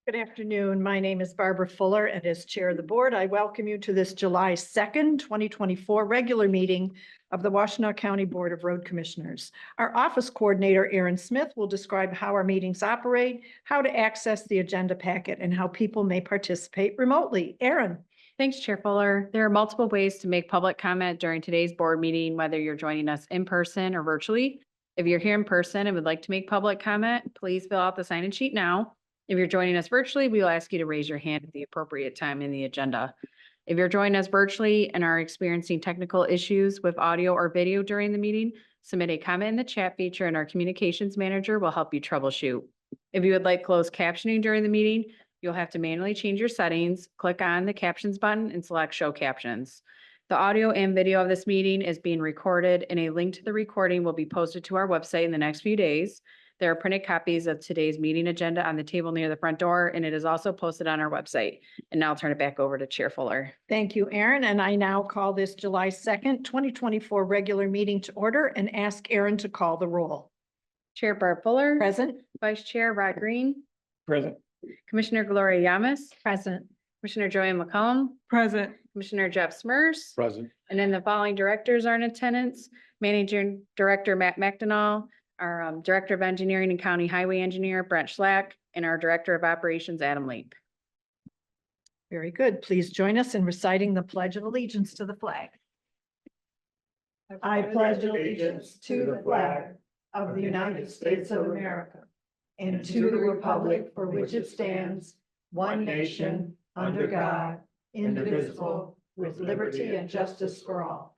Good afternoon. My name is Barbara Fuller, and as Chair of the Board, I welcome you to this July 2nd, 2024 regular meeting of the Washtenaw County Board of Road Commissioners. Our Office Coordinator, Aaron Smith, will describe how our meetings operate, how to access the agenda packet, and how people may participate remotely. Aaron. Thanks, Chair Fuller. There are multiple ways to make public comment during today's board meeting, whether you're joining us in person or virtually. If you're here in person and would like to make public comment, please fill out the sign-in sheet now. If you're joining us virtually, we will ask you to raise your hand at the appropriate time in the agenda. If you're joining us virtually and are experiencing technical issues with audio or video during the meeting, submit a comment in the chat feature and our communications manager will help you troubleshoot. If you would like closed captioning during the meeting, you'll have to manually change your settings, click on the captions button and select show captions. The audio and video of this meeting is being recorded and a link to the recording will be posted to our website in the next few days. There are printed copies of today's meeting agenda on the table near the front door, and it is also posted on our website. And now I'll turn it back over to Chair Fuller. Thank you, Aaron. And I now call this July 2nd, 2024 regular meeting to order and ask Aaron to call the roll. Chair Barb Fuller. Present. Vice Chair Rod Green. Present. Commissioner Gloria Yamas. Present. Commissioner Joanne McCollum. Present. Commissioner Jeff Smurs. Present. And then the following directors are in attendance. Managing Director Matt McDonald, our Director of Engineering and County Highway Engineer Brent Schlack, and our Director of Operations Adam Leap. Very good. Please join us in reciting the Pledge of Allegiance to the flag. I pledge allegiance to the flag of the United States of America and to the republic for which it stands, one nation, under God, indivisible, with liberty and justice for all.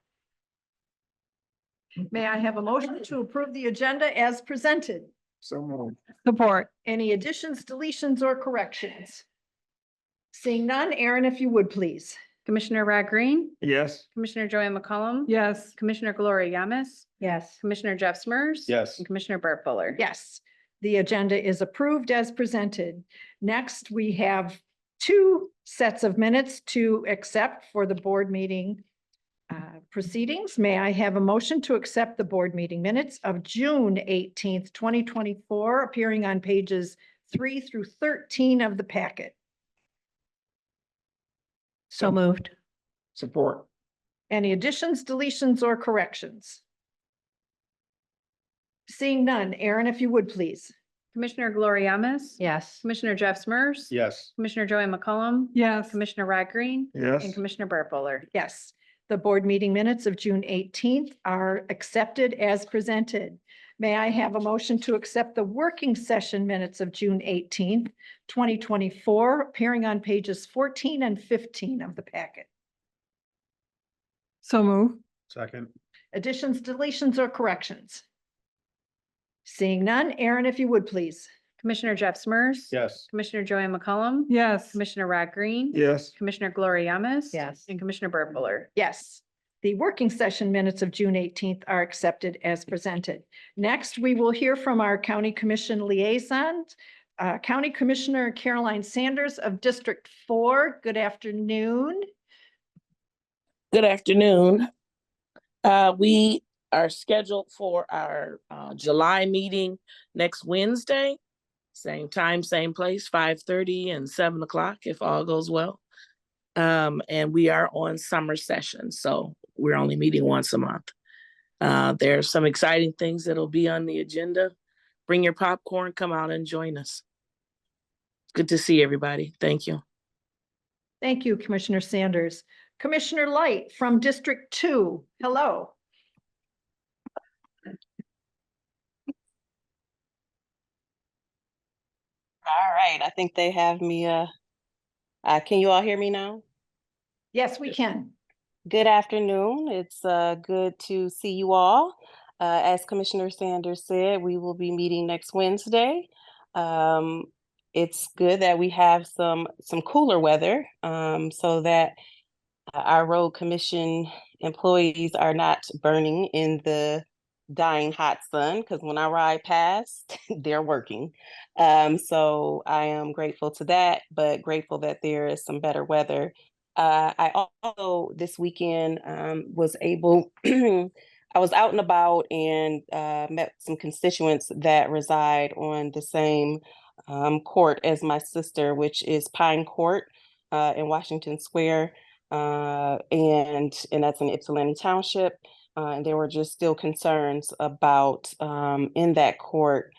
May I have a motion to approve the agenda as presented? So moved. Support. Any additions, deletions, or corrections? Seeing none, Aaron, if you would, please. Commissioner Rod Green. Yes. Commissioner Joanne McCollum. Yes. Commissioner Gloria Yamas. Yes. Commissioner Jeff Smurs. Yes. And Commissioner Barb Fuller. Yes, the agenda is approved as presented. Next, we have two sets of minutes to accept for the board meeting proceedings. May I have a motion to accept the board meeting minutes of June 18th, 2024, appearing on pages 3 through 13 of the packet? So moved. Support. Any additions, deletions, or corrections? Seeing none, Aaron, if you would, please. Commissioner Gloria Yamas. Yes. Commissioner Jeff Smurs. Yes. Commissioner Joanne McCollum. Yes. Commissioner Rod Green. Yes. And Commissioner Barb Fuller. Yes, the board meeting minutes of June 18th are accepted as presented. May I have a motion to accept the working session minutes of June 18th, 2024, appearing on pages 14 and 15 of the packet? So move. Second. Additions, deletions, or corrections? Seeing none, Aaron, if you would, please. Commissioner Jeff Smurs. Yes. Commissioner Joanne McCollum. Yes. Commissioner Rod Green. Yes. Commissioner Gloria Yamas. Yes. And Commissioner Barb Fuller. Yes, the working session minutes of June 18th are accepted as presented. Next, we will hear from our County Commission liaisons. County Commissioner Caroline Sanders of District 4. Good afternoon. Good afternoon. We are scheduled for our July meeting next Wednesday. Same time, same place, 5:30 and 7 o'clock if all goes well. And we are on summer session, so we're only meeting once a month. There are some exciting things that'll be on the agenda. Bring your popcorn, come out and join us. It's good to see everybody. Thank you. Thank you, Commissioner Sanders. Commissioner Light from District 2. Hello. All right, I think they have me. Can you all hear me now? Yes, we can. Good afternoon. It's good to see you all. As Commissioner Sanders said, we will be meeting next Wednesday. It's good that we have some cooler weather so that our road commission employees are not burning in the dying hot sun, because when I ride past, they're working. So I am grateful to that, but grateful that there is some better weather. I also this weekend was able, I was out and about and met some constituents that reside on the same court as my sister, which is Pine Court in Washington Square. And that's in Ypsilanti Township. And there were just still concerns about in that court,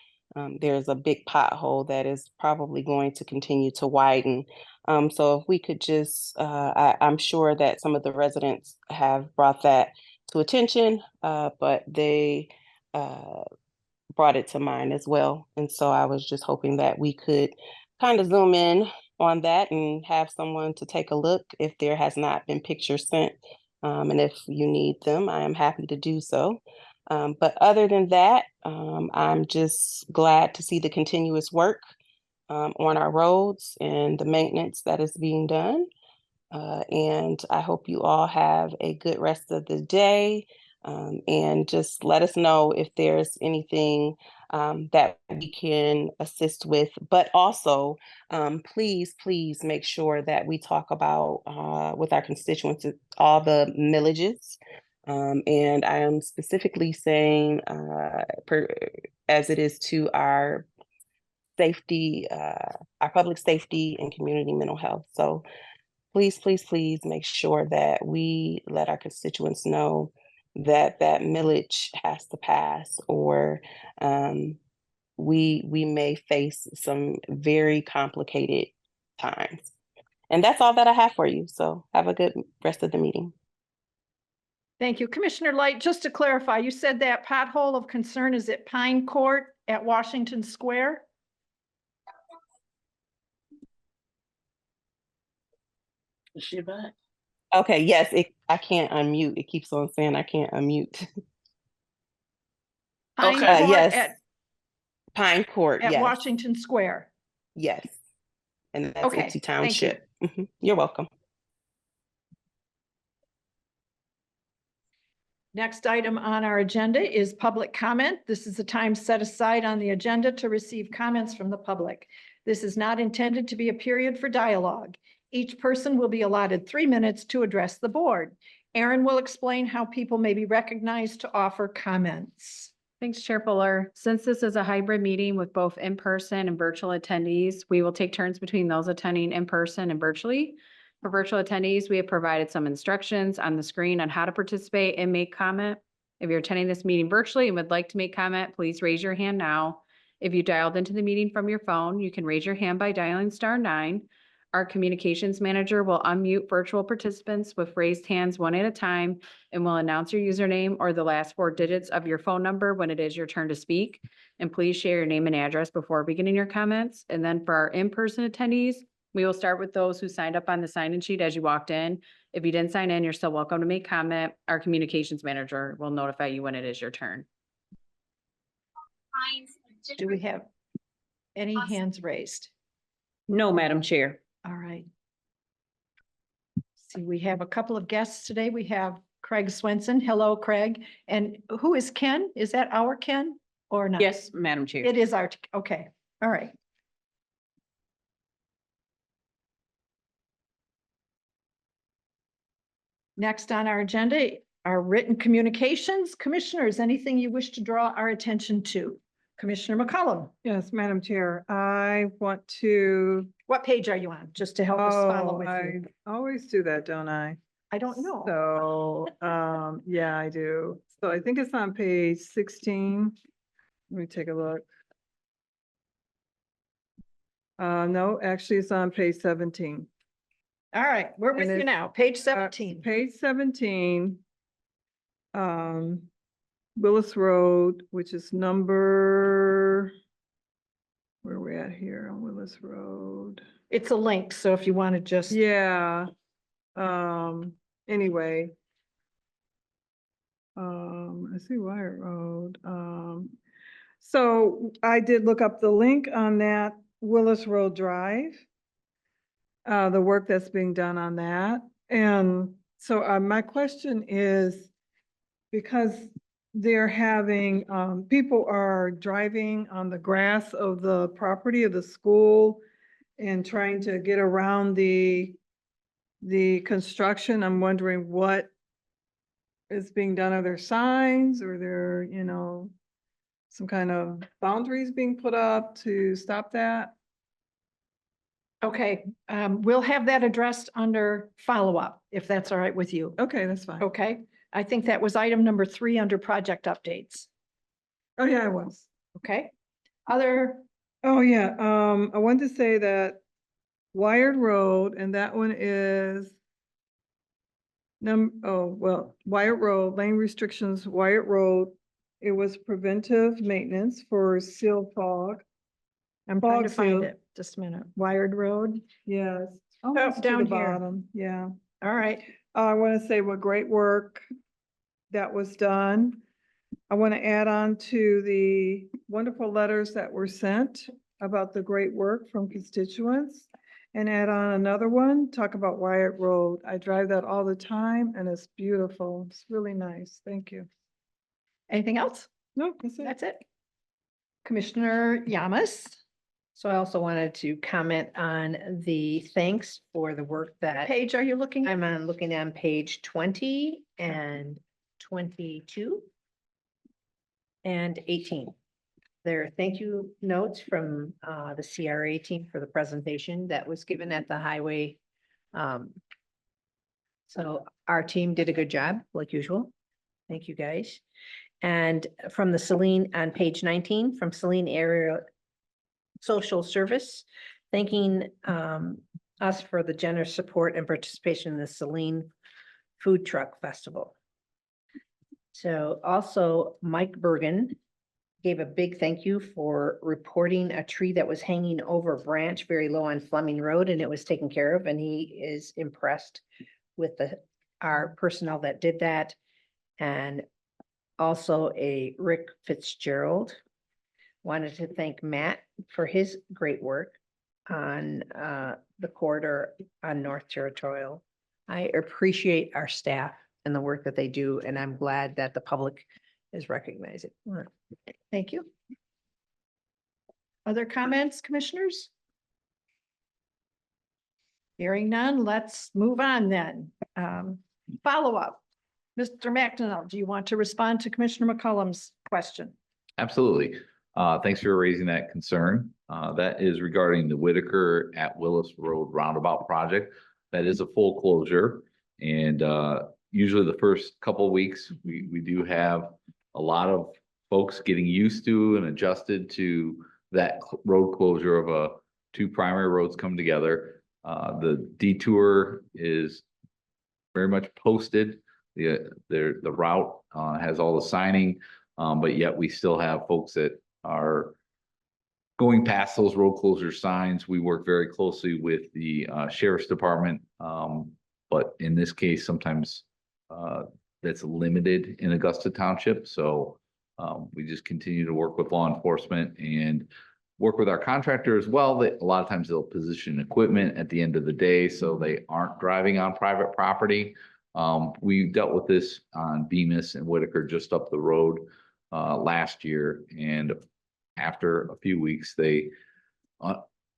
there's a big pothole that is probably going to continue to widen. So if we could just, I'm sure that some of the residents have brought that to attention, but they brought it to mind as well. And so I was just hoping that we could kind of zoom in on that and have someone to take a look if there has not been pictures sent. And if you need them, I am happy to do so. But other than that, I'm just glad to see the continuous work on our roads and the maintenance that is being done. And I hope you all have a good rest of the day. And just let us know if there's anything that we can assist with. But also, please make sure that we talk about with our constituents all the millages. And I am specifically saying, as it is to our safety, our public safety and community mental health. So please make sure that we let our constituents know that that millage has to pass, or we may face some very complicated times. And that's all that I have for you. So have a good rest of the meeting. Thank you. Commissioner Light, just to clarify, you said that pothole of concern is at Pine Court at Washington Square? Is she back? Okay, yes, I can't unmute. It keeps on saying I can't unmute. Pine Okay. Court Yes. Pine Court, at yes. Washington Square. Yes. And that's Okay, Ypsi thank you. Township. You're welcome. Next item on our agenda is public comment. This is the time set aside on the agenda to receive comments from the public. This is not intended to be a period for dialogue. Each person will be allotted 3 minutes to address the board. Erin will explain how people may be recognized to offer comments. Thanks, Chair Fuller. Since this is a hybrid meeting with both in-person and virtual attendees, we will take turns between those attending in person and virtually. For virtual attendees, we have provided some instructions on the screen on how to participate and make comment. If you're attending this meeting virtually and would like to make comment, please raise your hand now. If you dialed into the meeting from your phone, you can raise your hand by dialing *9. Our communications manager will unmute virtual participants with raised hands one at a time and will announce your username or the last 4 digits of your phone number when it is your turn to speak. And please share your name and address before beginning your comments. And then for our in-person attendees, we will start with those who signed up on the sign-in sheet as you walked in. If you didn't sign in, you're still welcome to make comment. Our communications manager will notify you when it is your turn. Do we have any hands raised? No, Madam Chair. All right. See, we have a couple of guests today. We have Craig Swenson. Hello, Craig. And who is Ken? Is that our Ken or not? Yes, Madam Chair. It is our, okay. All right. Next on our agenda are written communications. Commissioners, anything you wish to draw our attention to? Commissioner McCollum, Yes, Madam Chair, I want to, what page are you on? Just to help us follow with I you. always do that, don't I? I don't know. So, yeah, I do. So I think it's on page 16. Let me take a look. No, actually it's on page 17. All right, we're with And you it's, now. Page 17. Page 17. Willis Road, which is number, where are we at here on Willis Road? It's a link, so if you want to just. Yeah, anyway. I see Wyatt Road. So I did look up the link on that Willis Road Drive. The work that's being done on that. And so my question is, because they're having, people are driving on the grass of the property of the school and trying to get around the construction. I'm wondering what is being done. Are there signs or there, some kind of boundaries being put up to stop that? Okay, we'll have that addressed under follow-up, if that's all right with you. Okay, that's fine. Okay, I think that was item number 3 under project updates. Oh, yeah, I was. Okay, other, Oh, yeah, I wanted to say that Wired Road, and that one is Wyatt Road, lane restrictions, Wyatt Road. It was preventive maintenance for seal fog. I'm trying to Fog find seal. it, just a minute, Wired Road. Yes. Almost to down the here. bottom, yeah. All right, I want to say what great work that was done. I want to add on to the wonderful letters that were sent about the great work from constituents. And add on another one, talk about Wyatt Road. I drive that all the time and it's beautiful. It's really nice. Thank you. anything else? No, that's it. That's it. Commissioner Yamas? So I also wanted to comment on the thanks for the work that Page are you looking at? I'm on, looking on page 20 and 22 and 18. There are thank you notes from the CRA team for the presentation that was given at the highway. So our team did a good job, like usual. Thank you, guys. And from the Celine, on page 19, from Celine Area Social Service, thanking us for the generous support and participation in the Celine Food Truck Festival. So also Mike Bergen gave a big thank you for reporting a tree that was hanging over a branch very low on Fleming Road, and it was taken care of, and he is impressed with our personnel that did that. And also a Rick Fitzgerald wanted to thank Matt for his great work on the corridor on North Territorial. I appreciate our staff and the work that they do, and I'm glad that the public is recognizing it. Thank you. Other comments, commissioners? Hearing none, let's move on then. Follow up. Mr. McDonald, do you want to respond to Commissioner McCollum's question? Absolutely. Thanks for raising that concern. That is regarding the Whitaker at Willis Road roundabout project. That is a full closure. And usually the first couple of weeks, we do have a lot of folks getting used to and adjusted to that road closure of two primary roads come together. The detour is very much posted. The route has all the signing, but yet we still have folks that are going past those road closure signs. We work very closely with the sheriff's department, but in this case, sometimes that's limited in Augusta Township. So we just continue to work with law enforcement and work with our contractor as well. That a lot of times they'll position equipment at the end of the day, so they aren't driving on private property. We dealt with this on Bemis and Whitaker just up the road last year, and after a few weeks, they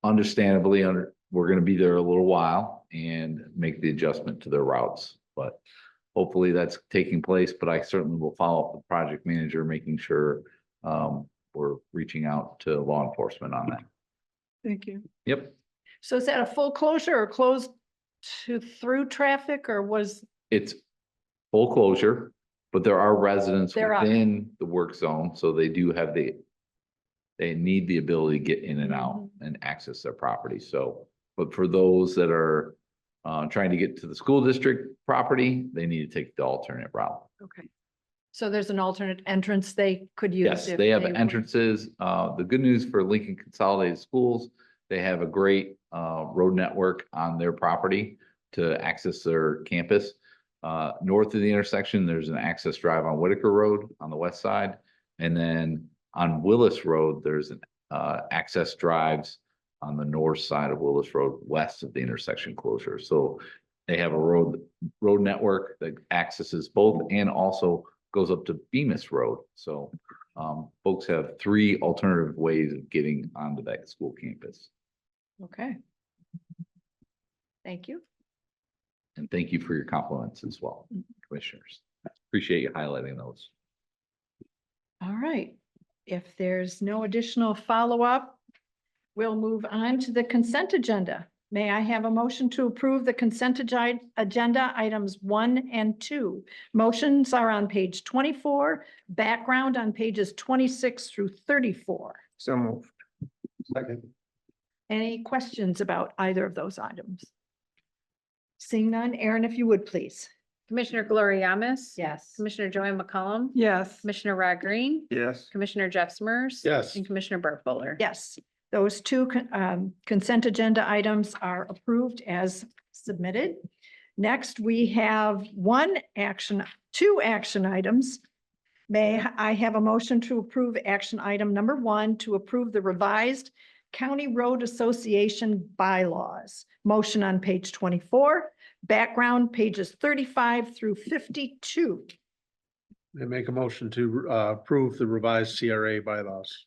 understandably we're going to be there a little while and make the adjustment to their routes. But hopefully that's taking place. But I certainly will follow up with the project manager, making sure we're reaching out to law enforcement on that. Thank you. Yep. So is that a full closure or closed to through traffic, or was? It's full closure, but there are residents There are. within the work zone, so they do have they need the ability to get in and out and access their property. So, but for those that are trying to get to the school district property, they need to take the alternate route. Okay. So there's an alternate entrance they could use? Yes, if they have were- entrances. The good news for Lincoln Consolidated Schools, they have a great road network on their property to access their campus. North of the intersection, there's an access drive on Whitaker Road on the west side. And then on Willis Road, there's an access drives on the north side of Willis Road, west of the intersection closure. So they have a road network that accesses both and also goes up to Bemis Road. So folks have three alternative ways of getting onto that school campus. Okay. Thank you. And thank you for your compliments as well, commissioners. Appreciate you highlighting those. All right. If there's no additional follow-up, we'll move on to the consent agenda. May I have a motion to approve the consent agenda items 1 and 2? Motions are on page 24, background on pages 26 through 34. So moved. Second. Any questions about either of those items? Seeing none, Aaron, if you would, please. Commissioner Glorianis? Yes. Commissioner Joanne McCollum? Yes. Commissioner Rod Green? Yes. Commissioner Jeff Smurs? Yes. And Commissioner Burt Fuller? Yes, those two consent agenda items are approved as submitted. Next, we have two action items. May I have a motion to approve action item number 1 to approve the revised County Road Association bylaws? Motion on page 24, background pages 35 through 52. I make a motion to approve the revised CRA bylaws.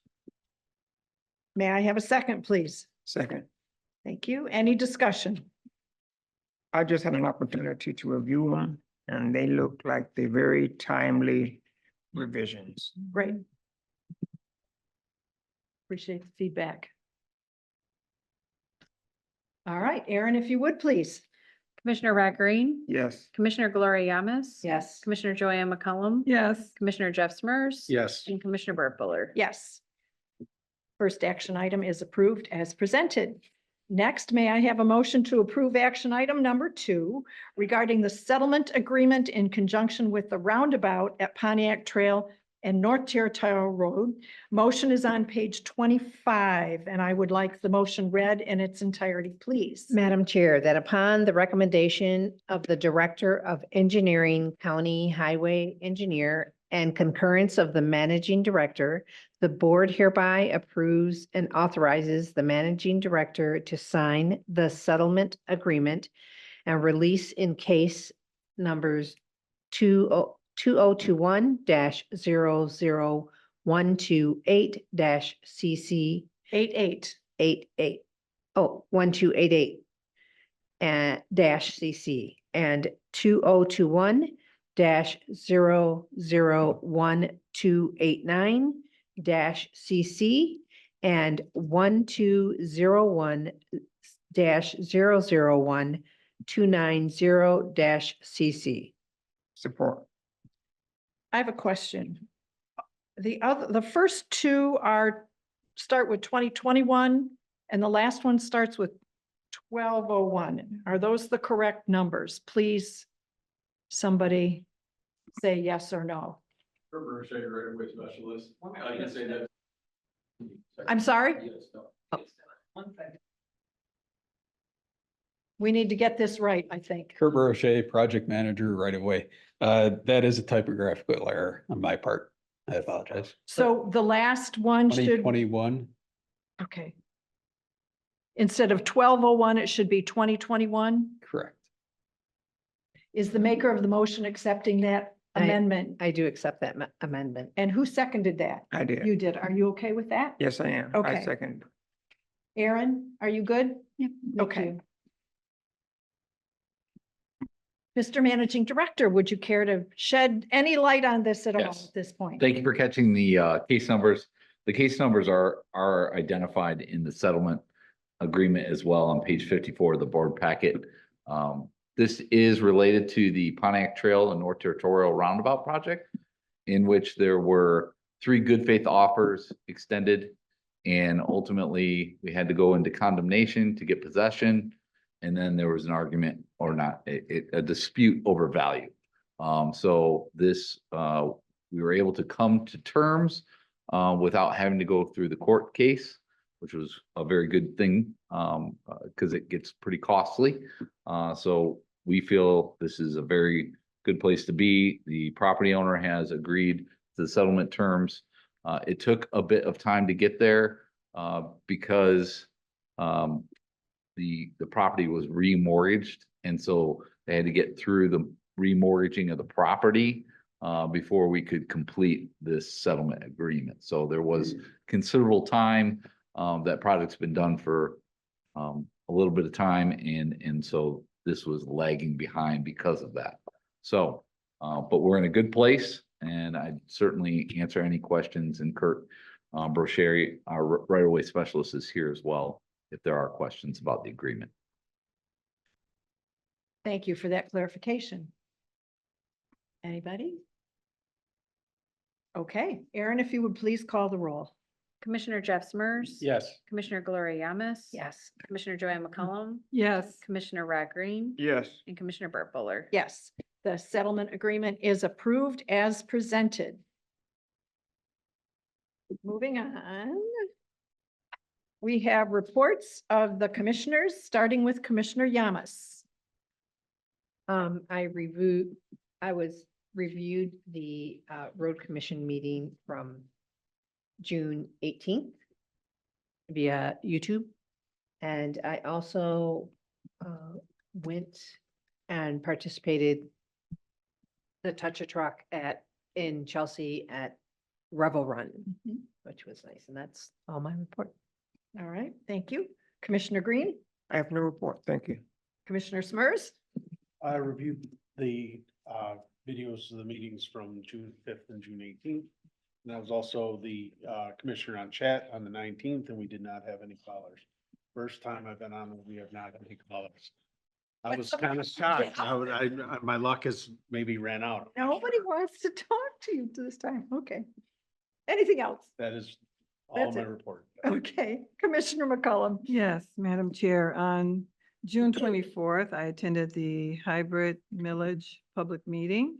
May I have a second, please? Second, Thank you. Any discussion? I just had an opportunity to review them and they look like they're very timely revisions. Great. Appreciate the feedback. All right, Aaron, if you would, please. Commissioner Rod Green? Yes, Commissioner Glorianis? Yes. Commissioner Joanne McCollum? Yes. Commissioner Jeff Smurs? Yes. And Commissioner Burt Fuller? Yes. First action item is approved as presented. Next, may I have a motion to approve action item number 2 regarding the settlement agreement in conjunction with the roundabout at Pontiac Trail and North Territorial Road. Motion is on page 25, and I would like the motion read in its entirety, please. Madam Chair, that upon the recommendation of the Director of Engineering, County Highway Engineer, and concurrence of the Managing Director, the board hereby approves and authorizes the Managing Director to sign the settlement agreement and release in case numbers 2021-00128-CC 88. 88, 1288 and dash CC and 2021-001-289 dash CC and 1201-001-290 dash CC. support. I have a question. The first two start with 2021 and the last one starts with 1201. Are those the correct numbers? Please, somebody say yes or no. I'm sorry? We need to get this right, I think. Kurt Brochet, project manager, right away. That is a typographical error on my part. I apologize. So the last one should, 2021, okay. Instead of 1201, it should be 2021. correct. Is the maker of the motion accepting that amendment? I do accept that amendment. And who seconded that? I did. You did. Are you okay with that? Yes, I am. Okay. I second. Aaron, are you good? Yep. Okay. Mr. Managing Director, would you care to shed any light on this at all Yes. at this point? Thank you for catching the case numbers. The case numbers are identified in the settlement agreement as well on page 54 of the board packet. This is related to the Pontiac Trail and North Territorial Roundabout project, in which there were 3 good faith offers extended. And ultimately, we had to go into condemnation to get possession. And then there was an argument or not, a dispute over value. So this, we were able to come to terms without having to go through the court case, which was a very good thing because it gets pretty costly. So we feel this is a very good place to be. The property owner has agreed to the settlement terms. It took a bit of time to get there because the property was remortgaged. And so they had to get through the remortgaging of the property before we could complete this settlement agreement. So there was considerable time. That project's been done for a little bit of time. And so this was lagging behind because of that. So, but we're in a good place and I'd certainly answer any questions. And Kurt Brochet, our right-of-way specialist, is here as well if there are questions about the agreement. Thank you for that clarification. Anybody? Okay, Aaron, if you would please call the roll. Commissioner Jeff Smurs. Yes. Commissioner Gloria Yamas. Yes. Commissioner Joanne McCollum, Yes. Commissioner Rod Green. Yes. And Commissioner Burt Buller. Yes, the settlement agreement is approved as presented. Moving on. We have reports of the commissioners, starting with Commissioner Yamas. I reviewed the road commission meeting from June 18th via YouTube. And I also went and participated the Touch a Truck in Chelsea at Revel Run, which was nice. And that's all my report. All right, thank you. Commissioner Green, I have no report. Thank you. Commissioner Smurs, I reviewed the videos of the meetings from June 5th and June 18th. And that was also the commissioner on chat on the 19th, and we did not have any callers. First time I've been on, we have not had any callers. I was kind of shocked. My luck has maybe ran out. nobody wants to talk to you this time. Okay. Anything else? That is all That's my it. report. Okay, Commissioner McCollum. Yes, Madam Chair, on June 24th, I attended the hybrid millage public meeting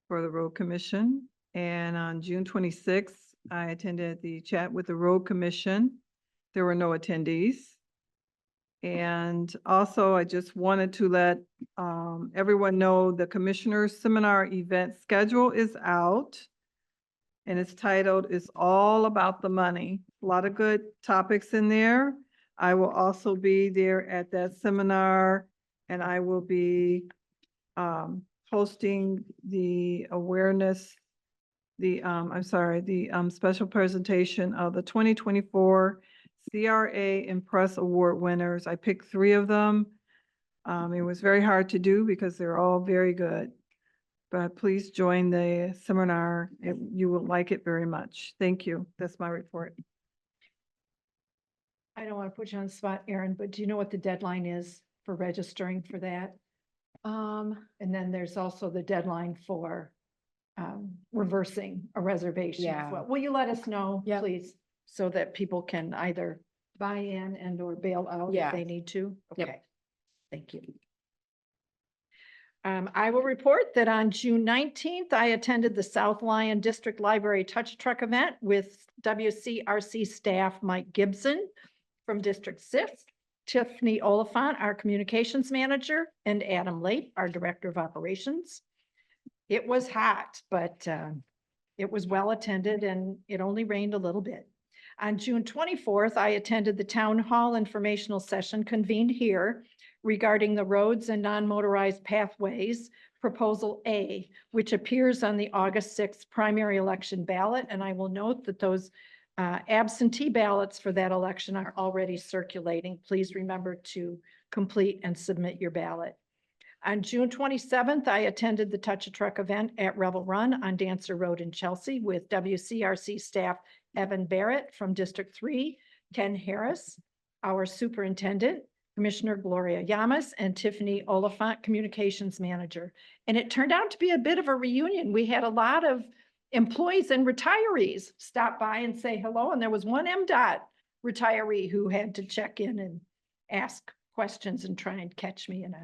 for the Road Commission. And on June 26th, I attended the chat with the Road Commission. There were no attendees. And also, I just wanted to let everyone know the Commissioner's Seminar event schedule is out. And it's titled, "It's All About the Money." A lot of good topics in there. I will also be there at that seminar, and I will be hosting the awareness, the special presentation of the 2024 CRA Impress Award winners. I picked 3 of them. It was very hard to do because they're all very good. But please join the seminar. You will like it very much. Thank you. That's my report. I don't want to put you on the spot, Aaron, but do you know what the deadline is for registering for that? And then there's also the deadline for reversing a reservation as Yeah. well. Will you let us know, Yep. please, so that people can either buy in and or bail out if Yeah. they need to? Yep. Okay, thank you. I will report that on June 19th, I attended the South Lyon District Library Touch Truck event with WCRC staff Mike Gibson from District 6, Tiffany Oliphant, our communications manager, and Adam Late, our director of operations. It was hot, but it was well attended and it only rained a little bit. On June 24th, I attended the town hall informational session convened here regarding the roads and non-motorized pathways, Proposal A, which appears on the August 6th primary election ballot. And I will note that those absentee ballots for that election are already circulating. Please remember to complete and submit your ballot. On June 27th, I attended the Touch a Truck event at Revel Run on Dancer Road in Chelsea with WCRC staff Evan Barrett from District 3, Ken Harris, our superintendent, Commissioner Gloria Yamas, and Tiffany Oliphant, communications manager. And it turned out to be a bit of a reunion. We had a lot of employees and retirees stop by and say hello. And there was one MDOT retiree who had to check in and ask questions and try and catch me in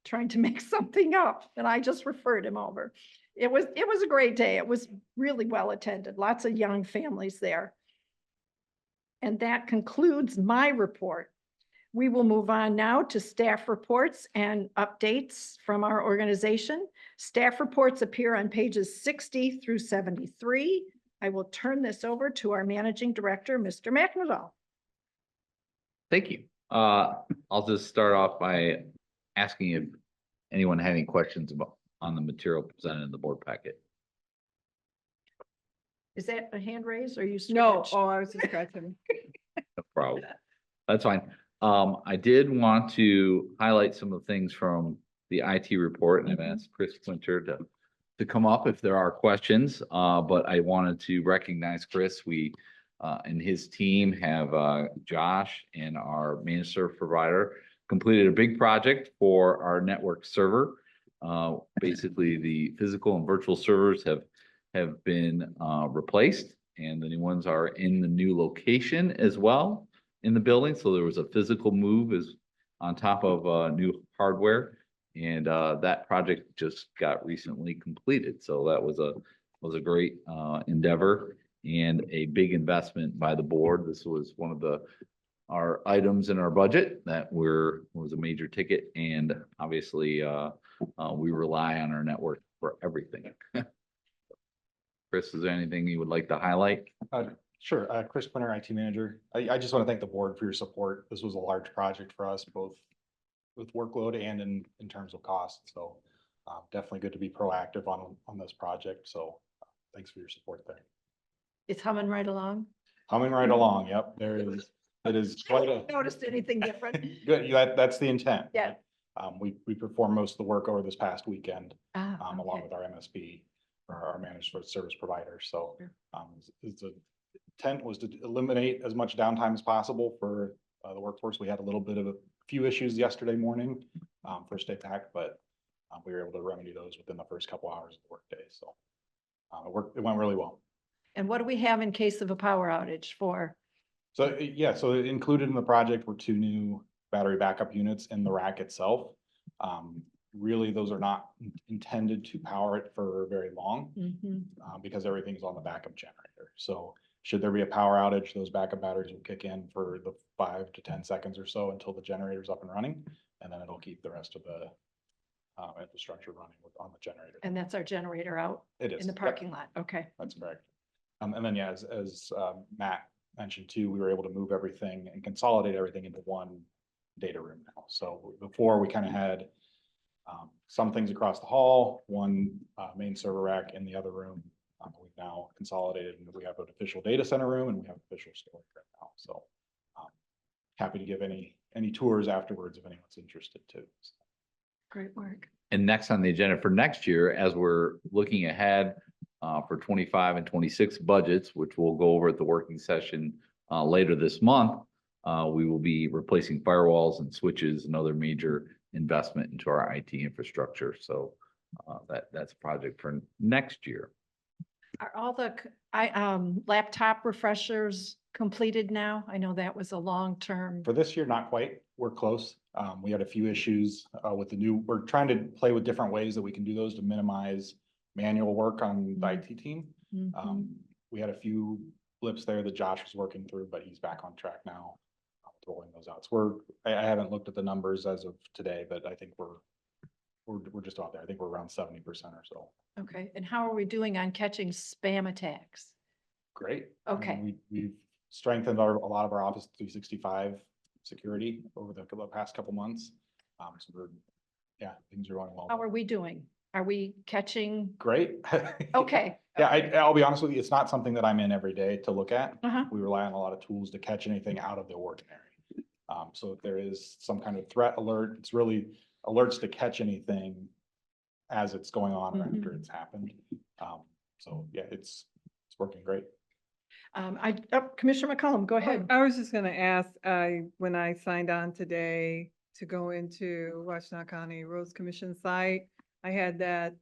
trying to make something up. And I just referred him over. It was a great day. It was really well attended. Lots of young families there. And that concludes my report. We will move on now to staff reports and updates from our organization. Staff reports appear on pages 60 through 73. I will turn this over to our managing director, Mr. McNadal. Thank you. I'll just start off by asking if anyone had any questions on the material presented in the board packet. Is that a hand raise or you No, switched? I was just scratching. No problem. That's fine. I did want to highlight some of the things from the IT report, and I've asked Chris Quinter to come up if there are questions. But I wanted to recognize Chris. We and his team have Josh and our managed service provider completed a big project for our network server. Basically, the physical and virtual servers have been replaced, and the new ones are in the new location as well in the building. So there was a physical move is on top of new hardware, and that project just got recently completed. So that was a great endeavor and a big investment by the board. This was one of our items in our budget that was a major ticket, and obviously we rely on our network for everything. Chris, is there anything you would like to highlight? Sure. Chris Quinter, IT manager. I just want to thank the board for your support. This was a large project for us, both with workload and in terms of cost. So definitely good to be proactive on this project. So thanks for your support there. It's humming right along. Humming right along. Yep, it is quite a Noticed anything different? good. That's the intent. Yeah. We performed most of the work over this past weekend, Ah, along okay. with our MSP or our managed service provider. So Sure. the intent was to eliminate as much downtime as possible for the workforce. We had a little bit of a few issues yesterday morning, first day back, but we were able to remedy those within the first couple hours of the workday. So it went really well. And what do we have in case of a power outage for? So yeah, so included in the project were 2 new battery backup units in the rack itself. Really, those are not intended to power it for very long because everything's on the backup generator. So should there be a power outage, those backup batteries will kick in for the 5 to 10 seconds or so until the generator's up and running, and then it'll keep the rest of the infrastructure running on the generator. And that's our generator out It is. in the Yep. parking lot. Okay. That's correct. And then, yeah, as Matt mentioned too, we were able to move everything and consolidate everything into one data room now. So before we kind of had some things across the hall, one main server rack in the other room. We've now consolidated, and we have an official data center room and we have official storage right now. So happy to give any tours afterwards if anyone's interested too. Great work. And next on the agenda for next year, as we're looking ahead for 25 and 26 budgets, which we'll go over at the working session later this month, we will be replacing firewalls and switches and other major investment into our IT infrastructure. So that's a project for next year. Are all the laptop refreshers completed now? I know that was a long-term. For this year, not quite. We're close. We had a few issues with we're trying to play with different ways that we can do those to minimize manual work on the IT team. We had a few blips there that Josh was working through, but he's back on track now, rolling those out. So I haven't looked at the numbers as of today, but I think we're just out there. I think we're around 70% or so. Okay. And how are we doing on catching spam attacks? Great. Okay. We've strengthened a lot of our Office 365 security over the past couple months. So things are going well. How are we doing? Are we catching? Great. Okay. Yeah, I'll be honest with you, it's not something that I'm in every day to look at. Uh-huh. We rely on a lot of tools to catch anything out of the ordinary. So if there is some kind of threat alert, it's really alerts to catch anything as it's going on or after it's happened. So yeah, it's working great. Commissioner McCollum, go ahead. I was just gonna ask, when I signed on today to go into Washtenaw County Roads Commission site, I had that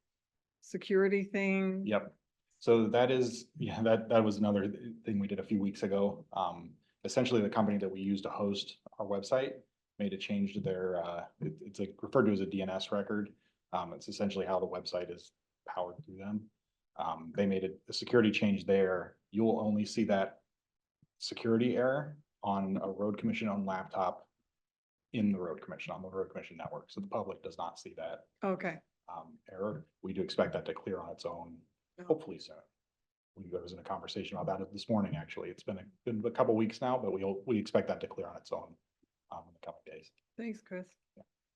security thing. Yep. So that was another thing we did a few weeks ago. Essentially the company that we use to host our website made a change to their, it's referred to as a DNS record. It's essentially how the website is powered through them. They made a security change there. You'll only see that security error on a road commission owned laptop in the road commission, on the road commission network. So the public does not see that Okay. error. We do expect that to clear on its own, hopefully soon. I was in a conversation about that this morning, actually. It's been a couple weeks now, but we expect that to clear on its own in a couple days. Thanks, Chris.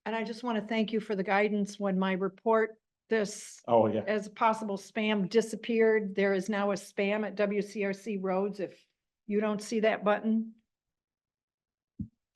And I just want to thank you for the guidance when my report this Oh, yeah. as possible spam disappeared. There is now a spam at WCRC roads. If you don't see that button,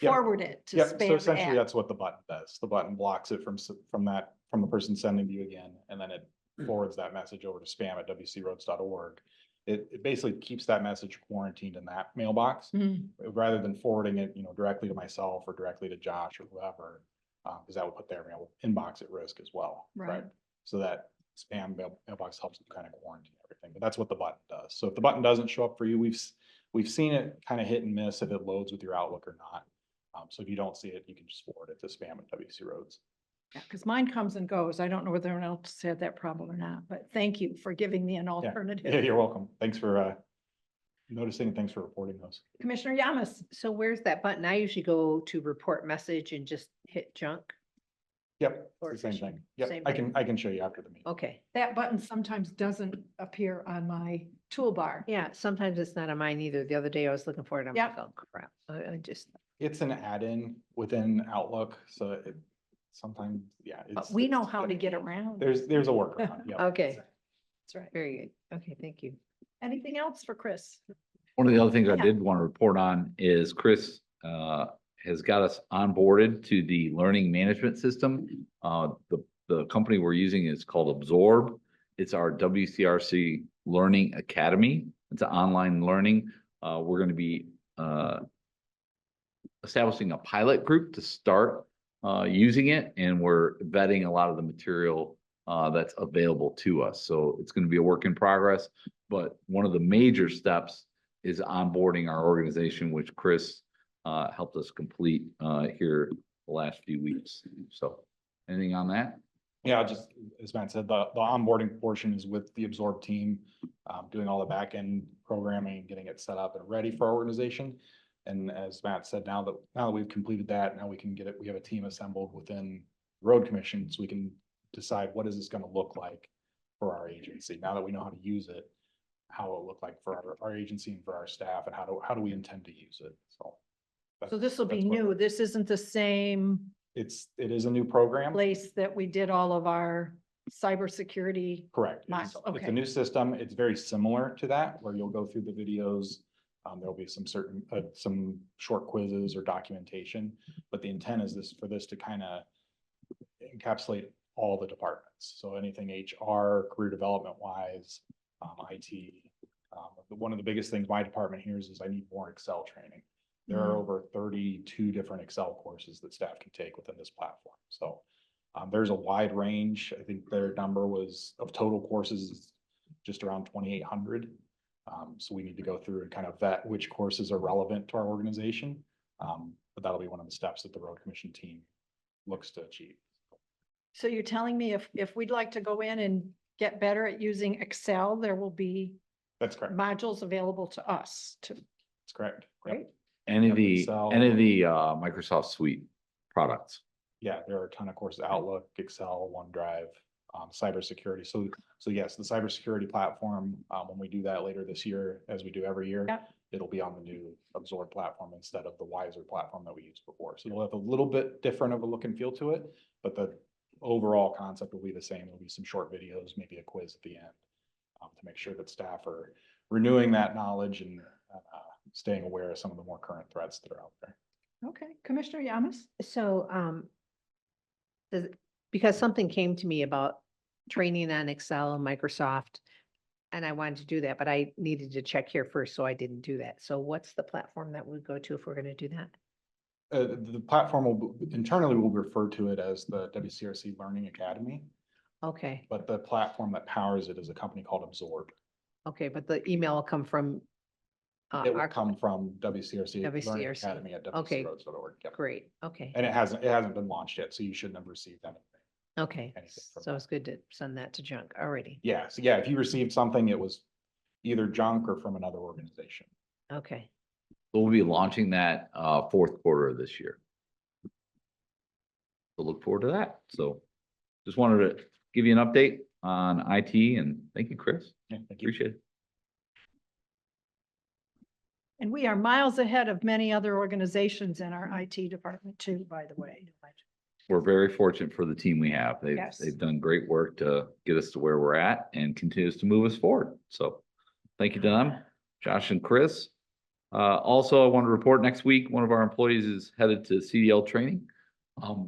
Yep. forward it to Yeah, so spam essentially at. that's what the button does. The button blocks it from the person sending to you again, and then it forwards that message over to spam@wcroads.org. it basically keeps that message quarantined in that mailbox Mm, rather than forwarding it, directly to myself or directly to Josh or whoever. Because that would put their inbox at risk as well. Right. So that mailbox helps them kind of quarantine everything, but that's what the button does. So if the button doesn't show up for you, we've seen it kind of hit and miss if it loads with your Outlook or not. So if you don't see it, you can just forward it to spam at WC Roads. yeah, because mine comes and goes. I don't know whether anyone else had that problem or not, but thank you for giving me an Yeah, alternative. you're welcome. Thanks for noticing and thanks for reporting those. Commissioner Yamas, So where's that button? I usually go to report message and just hit junk. Yep, Or it's the same fishing, thing. Yep, same I thing. can show you after the meeting. Okay. that button sometimes doesn't appear on my toolbar. Yeah, sometimes it's not on mine either. The other day I was looking for it. I'm like, Yep. oh crap. I just, It's an add-in within Outlook, so it sometimes, yeah. But it's we know it's how to finicky. get around. There's a workaround. Yep. okay, That's right. very good. Okay, thank you. Anything else for Chris? One of the other things I Yeah. did want to report on is Chris has got us onboarded to the learning management system. The company we're using is called Absorb. It's our WCRC Learning Academy. It's an online learning. We're going to be establishing a pilot group to start using it, and we're vetting a lot of the material that's available to us. So it's going to be a work in progress, but one of the major steps is onboarding our organization, which Chris helped us complete here the last few weeks. So anything on that? Yeah, just as Matt said, the onboarding portion is with the Absorb team, doing all the back end programming, getting it set up and ready for our organization. And as Matt said, now that we've completed that, now we can get it, we have a team assembled within the Road Commission, so we can decide what is this gonna look like for our agency. Now that we know how to use it, how it will look like for our agency and for our staff, and how do we intend to use it, so. So this will be that's what- new. This isn't the same It is a new program. place that we did all of our cybersecurity. Correct. Module, It's okay. a new system. It's very similar to that, where you'll go through the videos. There'll be some some short quizzes or documentation, but the intent is for this to kind of encapsulate all the departments. So anything HR, career development wise, IT. One of the biggest things my department hears is I need more Excel training. There are over 32 different Excel courses that staff can take within this platform. So there's a wide range. I think their number was of total courses is just around 2,800. So we need to go through and kind of vet which courses are relevant to our organization. But that'll be one of the steps that the Road Commission team looks to achieve. So you're telling me if we'd like to go in and get better at using Excel, there will be That's correct. modules available to us to, That's correct. Yep. great? Any of Yep, the, Excel. any of the Microsoft Suite products? Yeah, there are a ton of courses, Outlook, Excel, OneDrive, cybersecurity. So yes, the cybersecurity platform, when we do that later this year, as we do every year, Yep. it'll be on the new Absorb platform instead of the Wiser platform that we used before. So it'll have a little bit different of a look and feel to it, but the overall concept will be the same. There'll be some short videos, maybe a quiz at the end, to make sure that staff are renewing that knowledge and staying aware of some of the more current threats that are out there. Okay, Commissioner Yamas? So, because something came to me about training on Excel and Microsoft, and I wanted to do that, but I needed to check here first, so I didn't do that. So what's the platform that we go to if we're gonna do that? The platform internally will refer to it as the WCRC Learning Academy, Okay, but the platform that powers it is a company called Absorb. okay, but the email will come from It will our come from WCRC Learning WCRC. Academy at Okay. wcroads.org. Yep. Great, okay, And it hasn't been launched yet, so you shouldn't have received anything. okay. anything from So that. it's good to send that to junk already. Yeah, so yeah, if you received something, it was either junk or from another organization. Okay, We'll be launching that fourth quarter of this year. So look forward to that. So just wanted to give you an update on IT, and thank you, Chris. Yeah, thank you. Appreciate it. And we are miles ahead of many other organizations in our IT department too, by the way. We're very fortunate for the team we have. Yes. They've done great work to get us to where we're at and continues to move us forward. So thank you to them, Josh and Chris. Also, I want to report next week, one of our employees is headed to CDL training.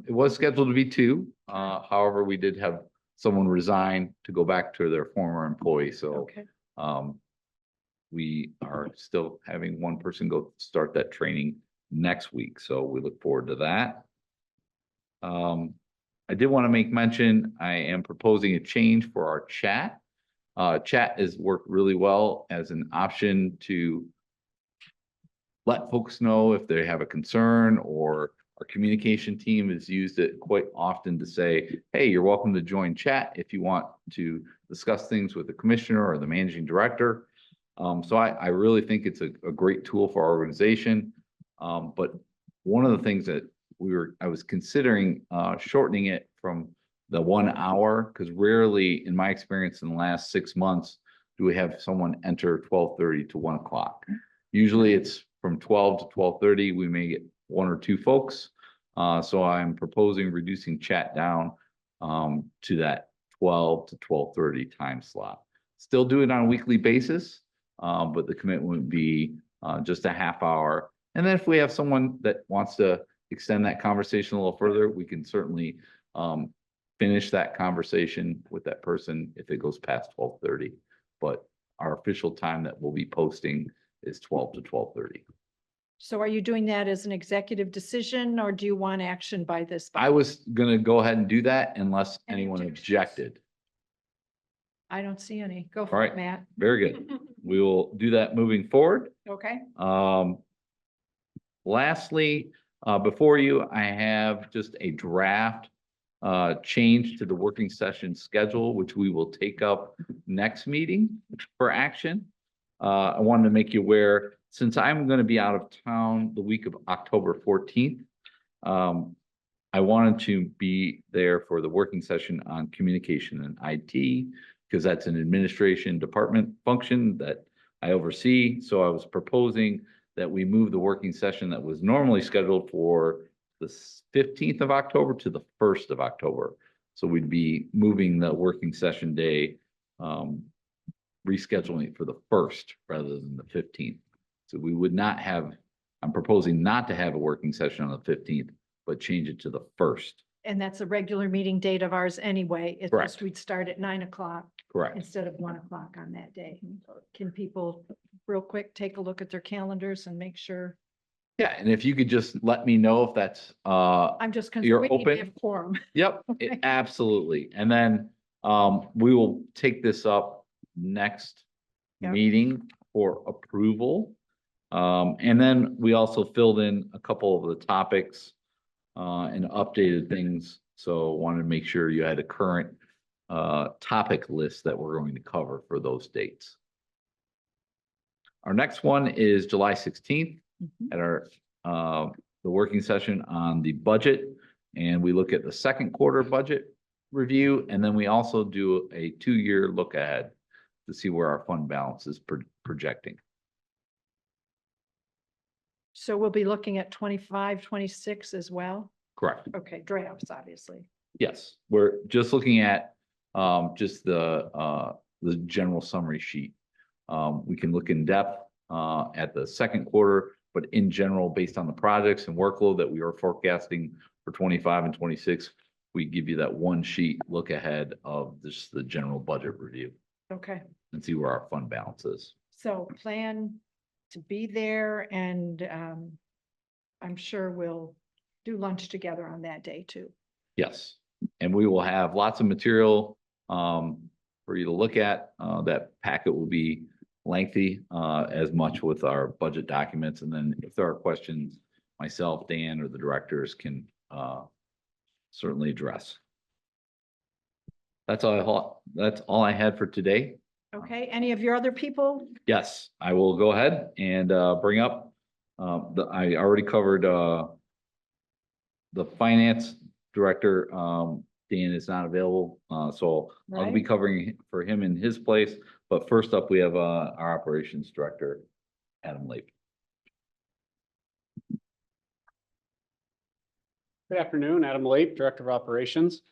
It was scheduled to be 2. However, we did have someone resign to go back to their former employee. So Okay, we are still having one person go start that training next week, so we look forward to that. I did want to make mention, I am proposing a change for our chat. Chat has worked really well as an option to let folks know if they have a concern, or our communication team has used it quite often to say, hey, you're welcome to join chat if you want to discuss things with the commissioner or the managing director. So I really think it's a great tool for our organization. But one of the things that I was considering shortening it from the 1 hour, because rarely, in my experience in the last 6 months, do we have someone enter 12:30 to 1 o'clock. Usually it's from 12 to 12:30, we may get 1 or 2 folks. So I'm proposing reducing chat down to that 12 to 12:30 time slot. Still do it on a weekly basis, but the commitment would be just a half hour. And then if we have someone that wants to extend that conversation a little further, we can certainly finish that conversation with that person if it goes past 12:30. But our official time that we'll be posting is 12 to 12:30. So are you doing that as an executive decision, or do you want action by this? I was gonna go ahead and do that unless Any anyone objections? objected. I don't see any. Go All for it, right. Matt. Very good. We will do that moving forward. Okay, Lastly, before you, I have just a draft change to the working session schedule, which we will take up next meeting for action. I wanted to make you aware, since I'm going to be out of town the week of October 14th, I wanted to be there for the working session on communication and IT, because that's an administration department function that I oversee. So I was proposing that we move the working session that was normally scheduled for the 15th of October to the 1st of October. So we'd be moving the working session day, rescheduling it for the 1st rather than the 15th. So we would not have, I'm proposing not to have a working session on the 15th, but change it to the 1st. and that's a regular meeting date of ours anyway. It's Correct. just we'd start at 9 o'clock Correct. instead of 1 o'clock on that day. Can people real quick take a look at their calendars and make sure? Yeah, and if you could just let me know if that's, I'm just You're concerned we need to open? have quorum. yep, Okay. absolutely. And then, we will take this up next Yep. meeting for approval. And then we also filled in a couple of the topics, and updated things. So wanted to make sure you had a current, topic list that we're going to cover for those dates. Our next one is July 16th. Mhm. At our, the working session on the budget, and we look at the second quarter budget review, and then we also do a 2-year look ahead to see where our fund balance is projecting. So we'll be looking at 25, 26 as well. Correct. Okay, drafts, obviously. Yes, we're just looking at, just the general summary sheet. We can look in depth, at the second quarter, but in general, based on the projects and workload that we are forecasting for 25 and 26, we give you that one sheet look ahead of just the general budget review Okay, and see where our fund balance is. so plan to be there, and I'm sure we'll do lunch together on that day too. Yes, and we will have lots of material for you to look at. That packet will be lengthy, as much with our budget documents. And then if there are questions, myself, Dan, or the directors can certainly address. That's all I had for today. Okay, any of your other people? Yes, I will go ahead and bring up, I already covered the finance director. Dan is not available, so I'll be Right. covering for him in his place. But first up, we have our operations director, Adam Lake. Good afternoon, Adam Lape, Director of Operations.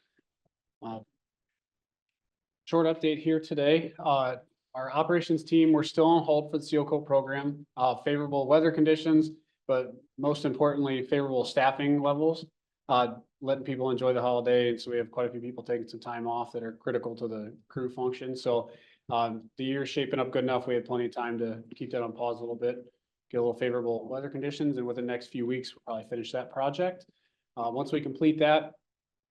Short update here today. Our operations team, we're still on hold for the SEALCO program. Favorable weather conditions, but most importantly, favorable staffing levels. Letting people enjoy the holiday. And so we have quite a few people taking some time off that are critical to the crew function. So The year's shaping up good enough. We had plenty of time to keep that on pause a little bit, get a little favorable weather conditions, and within the next few weeks, we'll probably finish that project. Once we complete that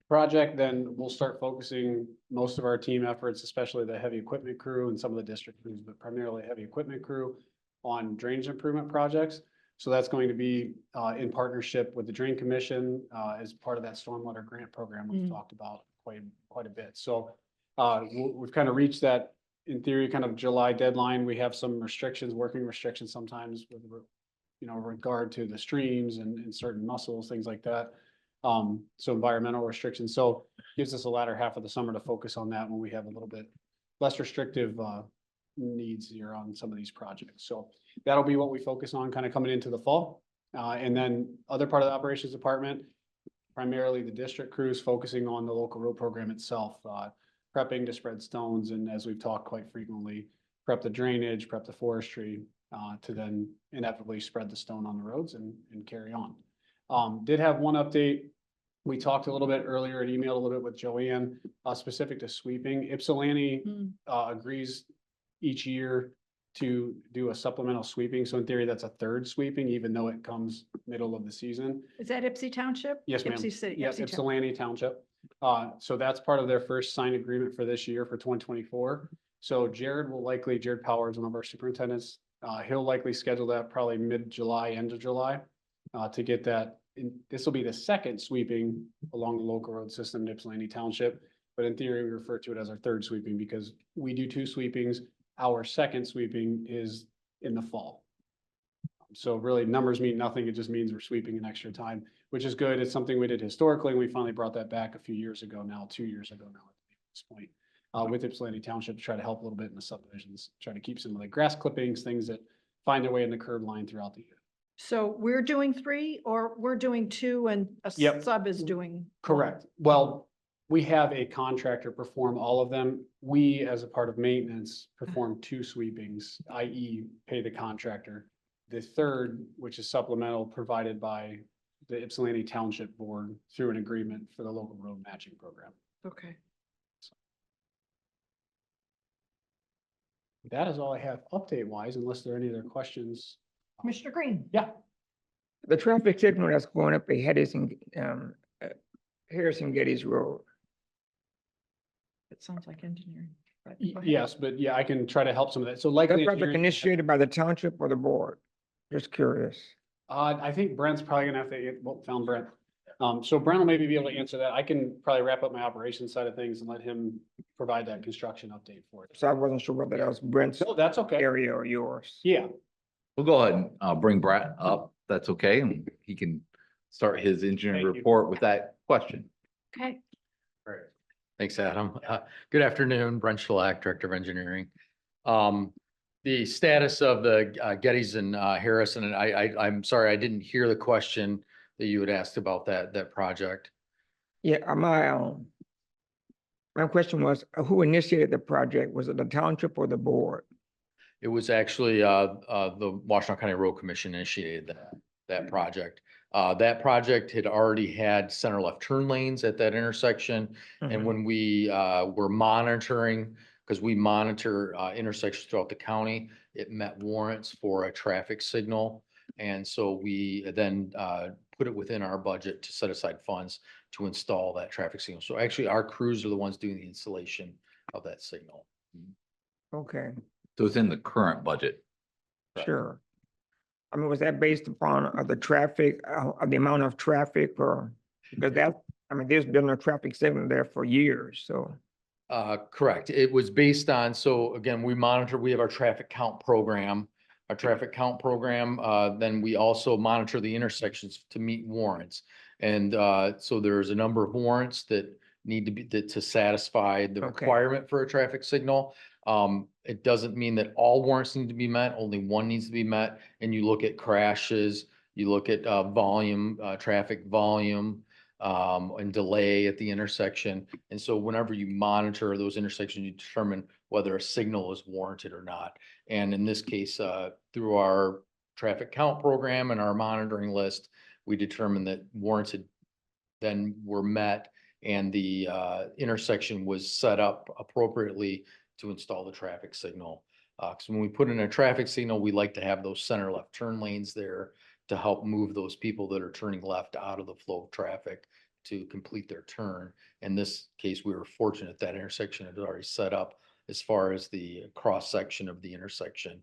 project, then we'll start focusing most of our team efforts, especially the heavy equipment crew and some of the district crews, but primarily heavy equipment crew on drainage improvement projects. So that's going to be in partnership with the Drain Commission as part of that stormwater grant program we've talked about quite a bit. So we've kind of reached that, in theory, kind of July deadline. We have some restrictions, working restrictions sometimes with, regard to the streams and certain mussels, things like that. So environmental restrictions. So gives us a latter half of the summer to focus on that when we have a little bit less restrictive needs here on some of these projects. So that'll be what we focus on kind of coming into the fall. And then other part of the operations department, primarily the district crews focusing on the local road program itself, prepping to spread stones. And as we've talked quite frequently, prep the drainage, prep the forestry, to then inevitably spread the stone on the roads and carry on. Did have one update. We talked a little bit earlier and emailed a little bit with Joanne, specific to sweeping. Ypsilanti agrees each year to do a supplemental sweeping. So in theory, that's a third sweeping, even though it comes middle of the season. Is that Ipsy Township? Yes, ma'am. Ipsy City. Yes, Ipsy Town- Ypsilanti Township. So that's part of their first signed agreement for this year for 2024. So Jared Powers, one of our superintendents, he'll likely schedule that probably mid-July, end of July, to get that. This will be the second sweeping along the local road system in Ypsilanti Township. But in theory, we refer to it as our third sweeping because we do 2 sweepings. Our second sweeping is in the fall. So really numbers mean nothing. It just means we're sweeping an extra time, which is good. It's something we did historically. And we finally brought that back a few years ago now, 2 years ago now at this point, with Ypsilanti Township to try to help a little bit in the subdivisions, try to keep some of the grass clippings, things that find their way in the curb line throughout the year. So we're doing 3 or we're doing 2 and a Yep. sub is doing 1? Correct. Well, we have a contractor perform all of them. We, as a part of maintenance, perform 2 sweepings, i.e. pay the contractor. The third, which is supplemental, provided by the Ypsilanti Township Board through an agreement for the local road matching program. Okay. That is all I have update wise, unless there are any other questions. Commissioner Green? Yeah. The traffic signal that's going up ahead is in Harrison Geddes Road. It sounds like engineering. but go ahead. Yes, but yeah, I can try to help some of that. So likely. That project initiated by the township or the board? Just curious. I think Brent's probably gonna have to, found Brent. So Brent will maybe be able to answer that. I can probably wrap up my operations side of things and let him provide that construction update for it. So I wasn't sure whether that was Brent's So that's okay. area or yours. Yeah, We'll go ahead and bring Brett up. That's okay. And he can start his engineering Thank you. report with that question. Okay. Thanks, Adam. Good afternoon, Brent Schlack, Director of Engineering. The status of the Geddes and Harrison, and I'm sorry, I didn't hear the question that you had asked about that project. Yeah, my question was, who initiated the project? Was it the township or the board? It was actually the Washtenaw County Road Commission initiated that project. That project had already had center left turn lanes at that intersection. And when we were monitoring, because we monitor intersections throughout the county, it met warrants for a traffic signal. And so we then put it within our budget to set aside funds to install that traffic signal. So actually our crews are the ones doing the installation of that signal. Okay, So it's in the current budget. sure. I mean, was that based upon the traffic, the amount of traffic or, because there's been a traffic signal there for years, so. Correct. It was based on, so again, we have our traffic count program. Our traffic count program, then we also monitor the intersections to meet warrants. And so there's a number of warrants that need to be, to satisfy the requirement for a traffic signal. It doesn't mean that all warrants need to be met, only one needs to be met. And you look at crashes, you look at volume, traffic volume, and delay at the intersection. And so whenever you monitor those intersections, you determine whether a signal is warranted or not. And in this case, through our traffic count program and our monitoring list, we determined that warranted then were met and the intersection was set up appropriately to install the traffic signal. Cause when we put in a traffic signal, we like to have those center left turn lanes there to help move those people that are turning left out of the flow of traffic to complete their turn. In this case, we were fortunate that intersection had already set up as far as the cross section of the intersection,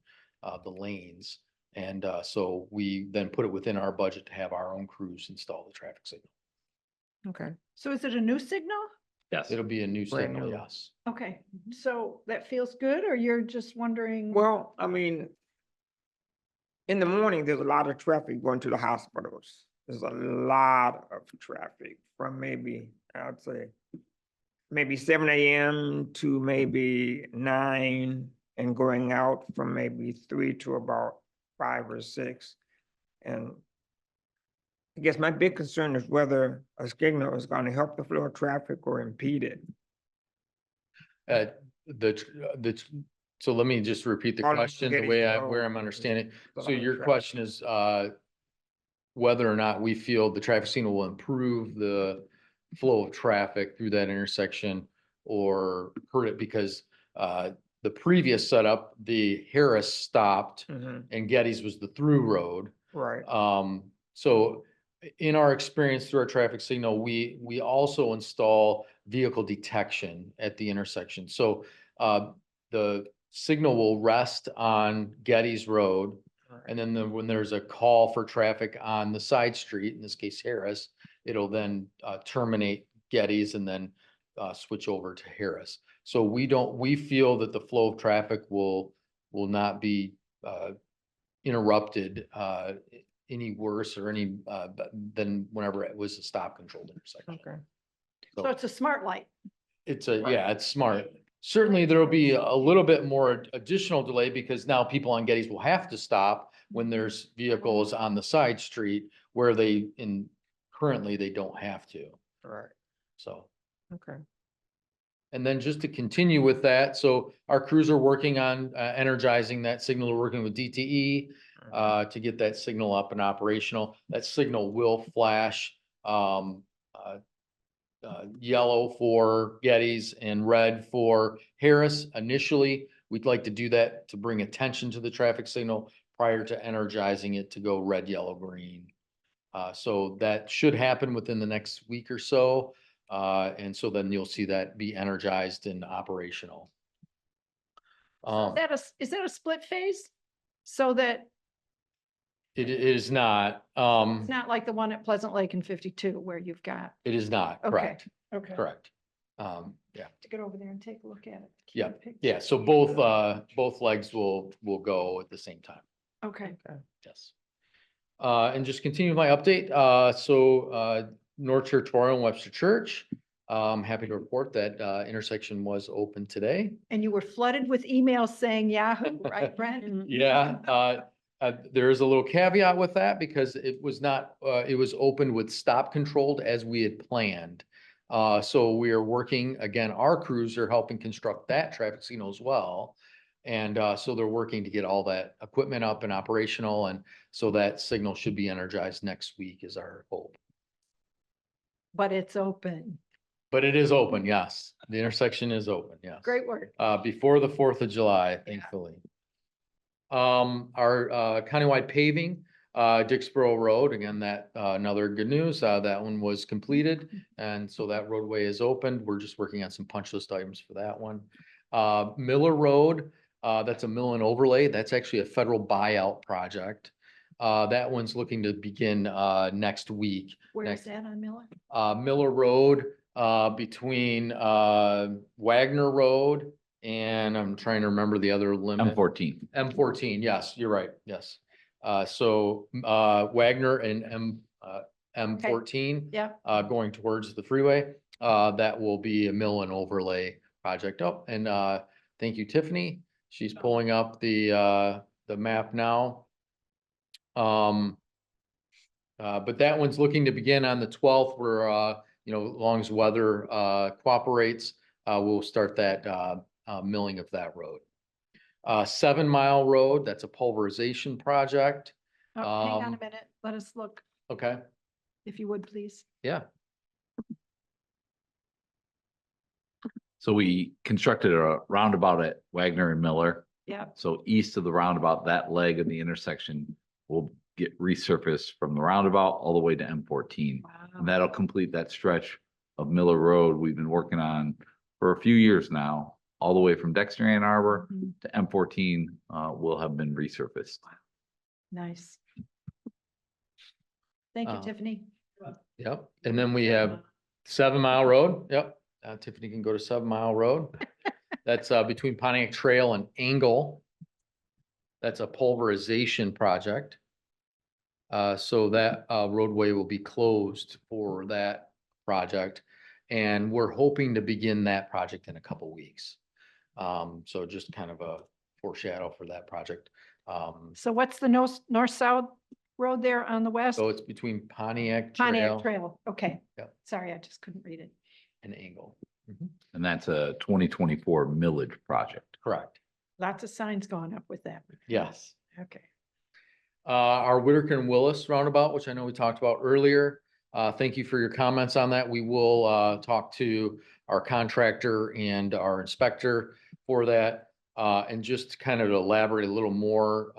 the lanes. And so we then put it within our budget to have our own crews install the traffic signal. Okay. So is it a new signal? Yes. It'll be a new Brand signal, new. yes. Okay, so that feels good, or you're just wondering? Well, I mean, in the morning, there's a lot of traffic going to the hospitals. There's a lot of traffic from maybe, I'd say, maybe 7 AM to maybe 9 and going out from maybe 3 to about 5 or 6. And I guess my big concern is whether a signal is going to help the flow of traffic or impede it. So let me just repeat the All question, the spaghetti way road I'm is understanding. a So lot of your traffic. question is, whether or not we feel the traffic signal will improve the flow of traffic through that intersection or hurt it, because, the previous setup, the Harris stopped Mhm. and Getty's was the through road. Right. So in our experience through our traffic signal, we also install vehicle detection at the intersection. So the signal will rest on Getty's Road. And then when there's a call for traffic on the side street, in this case Harris, it'll then terminate Getty's and then switch over to Harris. So we feel that the flow of traffic will not be interrupted any worse or any than whenever it was a stop controlled intersection. Okay. So it's a smart light. Yeah, it's smart. Certainly, there'll be a little bit more additional delay because now people on Getty's will have to stop when there's vehicles on the side street where currently they don't have to. Right. So, Okay. and then just to continue with that, so our crews are working on energizing that signal. We're working with DTE to get that signal up and operational. That signal will flash yellow for Getty's and red for Harris. Initially, we'd like to do that to bring attention to the traffic signal prior to energizing it to go red, yellow, green. So that should happen within the next week or so. And so then you'll see that be energized and operational. Is that a split phase? So that It is not, it's not like the one at Pleasant Lake in 52 where you've got, it is not, Okay. correct, okay. correct. Yeah, To get over there and take a look at it. yeah, Keep a picture. yeah. So both legs will go at the same time. Okay, Yes. And just continue my update. North Territorial and Webster Church. I'm happy to report that intersection was open today. and you were flooded with emails saying Yahoo, right, Brent? Yeah, there is a little caveat with that because it was not, it was opened with stop controlled as we had planned. So we are working, again, our crews are helping construct that traffic signal as well. And so they're working to get all that equipment up and operational. And so that signal should be energized next week is our hope. But it's open. But it is open, yes. The intersection is open, yes. Great work. Before the 4th of July, thankfully. Our countywide paving, Dixboro Road, again, that another good news, that one was completed. And so that roadway is opened. We're just working on some punch list items for that one. Miller Road, that's a mill and overlay. That's actually a federal buyout project. That one's looking to begin next week. Where is that on Miller? Miller Road, between Wagner Road and I'm trying to remember the other limit. M14. M14, yes, you're right, yes. So Wagner and M14. Yeah. Going towards the freeway, that will be a mill and overlay project. Oh, and thank you, Tiffany. She's pulling up the map now. But that one's looking to begin on the 12th where, as long as weather cooperates, we'll start that milling of that road. 7 Mile Road, that's a pulverization project. Oh, hang on a minute. Let us look, Okay, if you would, please. yeah. So we constructed a roundabout at Wagner and Miller. Yeah. So east of the roundabout, that leg of the intersection will get resurfaced from the roundabout all the way to M14. And that'll complete that stretch of Miller Road we've been working on for a few years now, all the way from Dexter Ann Arbor Mhm. to M14 will have been resurfaced. Nice. Thank you, Uh, Tiffany. Yep. And then we have 7 Mile Road. Yep. Tiffany can go to 7 Mile Road. That's between Pontiac Trail and Angle. That's a pulverization project. So that roadway will be closed for that project. And we're hoping to begin that project in a couple weeks. So just kind of a foreshadow for that project. So what's the north-south road there on the west? So it's between Pontiac Pontiac Trail Trail. Okay. Yep. Sorry, I just couldn't read it. and Angle. Mhm. And that's a 2024 millage project. Correct. Lots of signs going up with that. Yes. Okay. Our Whitaker and Willis roundabout, which I know we talked about earlier. Thank you for your comments on that. We will talk to our contractor and our inspector for that. And just kind of elaborate a little more,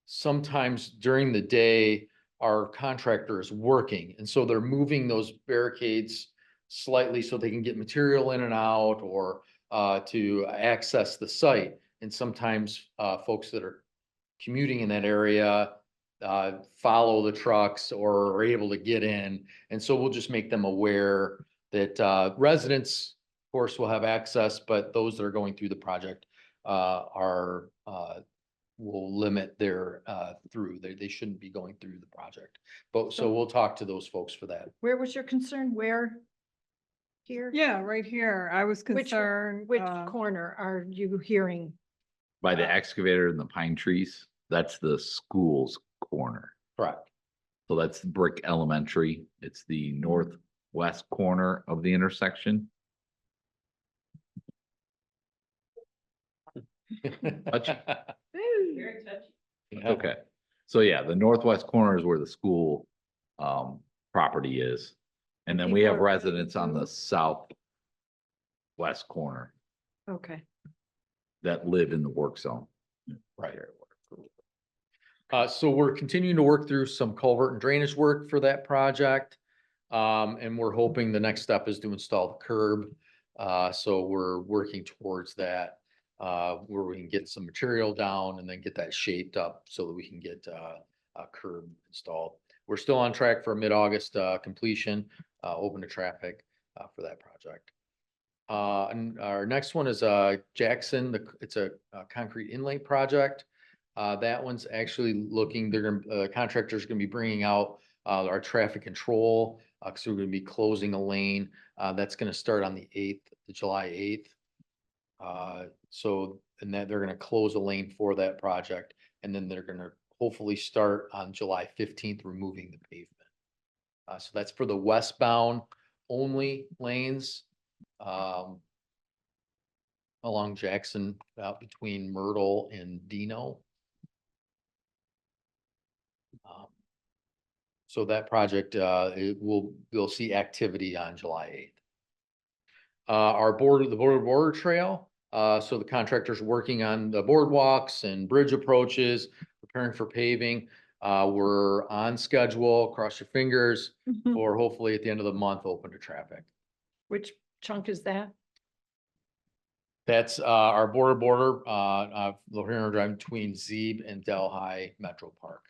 sometimes during the day, our contractor is working, and so they're moving those barricades slightly so they can get material in and out or to access the site. And sometimes folks that are commuting in that area follow the trucks or are able to get in. And so we'll just make them aware that residents, of course, will have access, but those that are going through the project will limit their through. They shouldn't be going through the project. But so we'll talk to those folks for that. Where was your concern? Where? Here? Yeah, right here. I was Which, concerned. which corner are you hearing? By the excavator and the pine trees, that's the school's corner. Correct. So that's Brick Elementary. It's the northwest corner of the intersection. Touch. Yeah. Okay. So yeah, the northwest corner is where the school property is. And then we People have are- residents on the southwest corner Okay. that live in the work zone. Right. So we're continuing to work through some culvert and drainage work for that project. And we're hoping the next step is to install the curb. So we're working towards that, where we can get some material down and then get that shaped up so that we can get a curb installed. We're still on track for a mid-August completion, open to traffic for that project. And our next one is Jackson. It's a concrete inlay project. That one's actually looking, contractor's gonna be bringing out our traffic control, because we're gonna be closing a lane. That's gonna start on the 8th, July 8th. So, and that they're gonna close a lane for that project, and then they're gonna hopefully start on July 15th, removing the pavement. So that's for the westbound only lanes along Jackson, out between Myrtle and Dino. So that project, we'll see activity on July 8th. Our the border trail, so the contractor's working on the boardwalks and bridge approaches, preparing for paving. We're on schedule, cross your fingers, or hopefully at the end of the month, open to traffic. Which chunk is that? That's our border, Lohina Drive between Zeeb and Delhi Metro Park.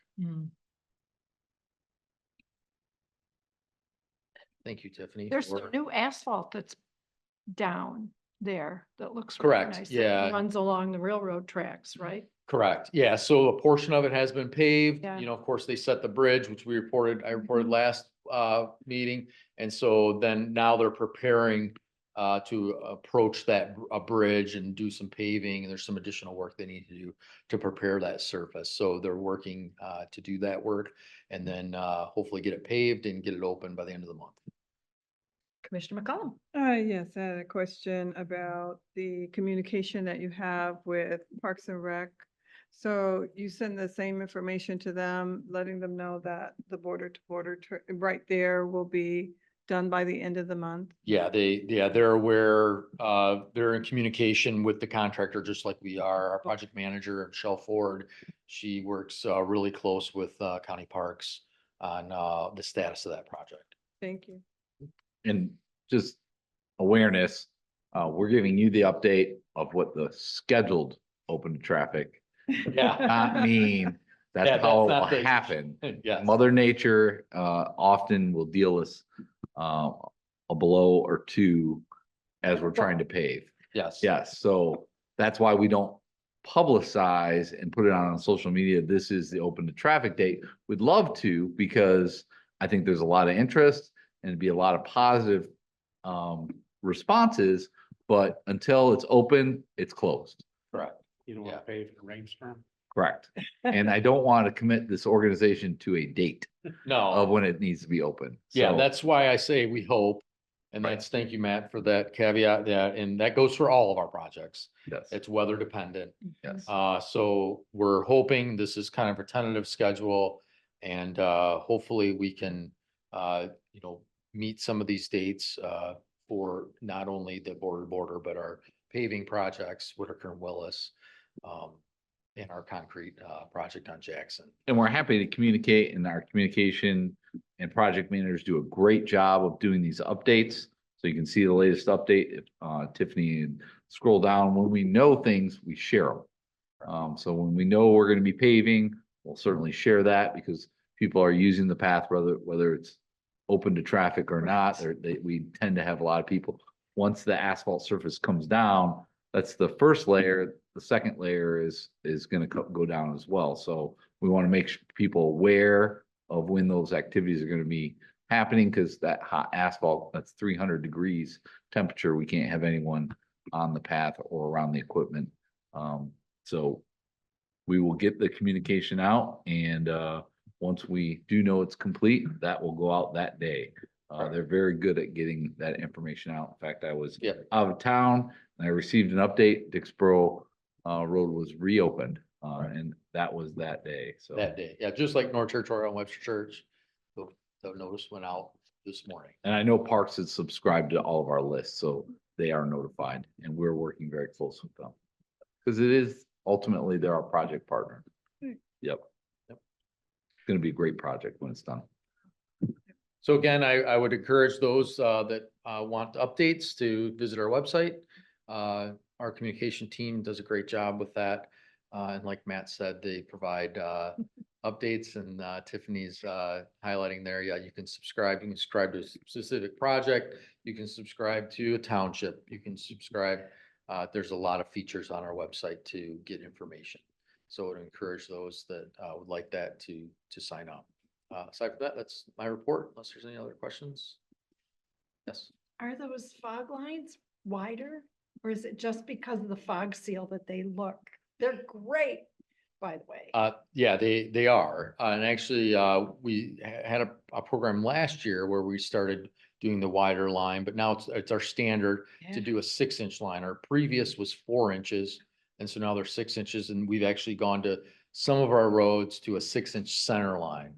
Thank you, Tiffany. There's for- some new asphalt that's down there that looks really Correct, nice. that yeah. Runs along the railroad tracks, right? Correct. Yeah. So a portion of it has been paved. Yeah. You know, of course, they set the bridge, which I reported Mhm. last meeting. And so then now they're preparing to approach a bridge and do some paving. And there's some additional work they need to do to prepare that surface. So they're working to do that work and then hopefully get it paved and get it open by the end of the month. Commissioner McCollum. Yes, I had a question about the communication that you have with Parks and Rec. So you send the same information to them, letting them know that the border to border right there will be done by the end of the month? Yeah, they're aware, they're in communication with the contractor, just like we are. Our project manager, Michelle Ford, she works, really close with, county parks on, the status of that project. Thank you. And just awareness, we're giving you the update of what the scheduled open to traffic, not mean Yeah, that's that's how it will not the- happen. Yes. Mother Nature, often will deal us, a blow or two as we're trying to pave. Yes. Yes, so that's why we don't publicize and put it on social media. This is the open to traffic date. We'd love to, because I think there's a lot of interest and it'd be a lot of positive responses, but until it's open, it's closed. Correct. You don't want to pay for rainstorm? Correct. And I don't want to commit this organization to a date of No, when it needs to be open. yeah, So- that's why I say we hope. And Right. that's, thank you, Matt, for that caveat, and that goes for all of our projects. Yes, It's weather dependent. yes. So we're hoping this is kind of a tentative schedule, and hopefully we can, meet some of these dates for not only the border, but our paving projects, Whitaker and Willis, and our concrete project on Jackson. And we're happy to communicate, and our communication and project managers do a great job of doing these updates. So you can see the latest update, if Tiffany, and scroll down, when we know things, we share them. So when we know we're gonna be paving, we'll certainly share that, because people are using the path, whether it's open to traffic or not, we tend to have a lot of people. Once the asphalt surface comes down, that's the first layer. The second layer is gonna go down as well. So we want to make people aware of when those activities are gonna be happening, because that hot asphalt, that's 300 degrees temperature. We can't have anyone on the path or around the equipment. So we will get the communication out, and once we do know it's complete, that will go out that day. They're very good at getting that information out. In fact, I was Yeah. out of town and I received an update. Dixboro Road was reopened, and that was that day. So That day, yeah, just like North Territorial and Webster Church, the notice went out this morning. and I know Parks has subscribed to all of our lists, so they are notified, and we're working very close with them. Because it is ultimately, they're our project partner. Yep. It's gonna be a great project when it's done. So again, I would encourage those that want updates to visit our website. Our communication team does a great job with that. And like Matt said, they provide updates, and Tiffany's highlighting there. Yeah, you can subscribe to a specific project. You can subscribe to a township. You can subscribe. There's a lot of features on our website to get information. So I would encourage those that would like that to sign up. Aside from that, that's my report, unless there's any other questions. Yes. Are those fog lines wider, or is it just because of the fog seal that they look? They're great, by the way. Yeah, they are. And actually, we had a program last year where we started doing the wider line, but now it's our standard to Yeah. do a 6-inch line. Our previous was 4 inches. And so now they're 6 inches, and we've actually gone to some of our roads to a 6-inch center line.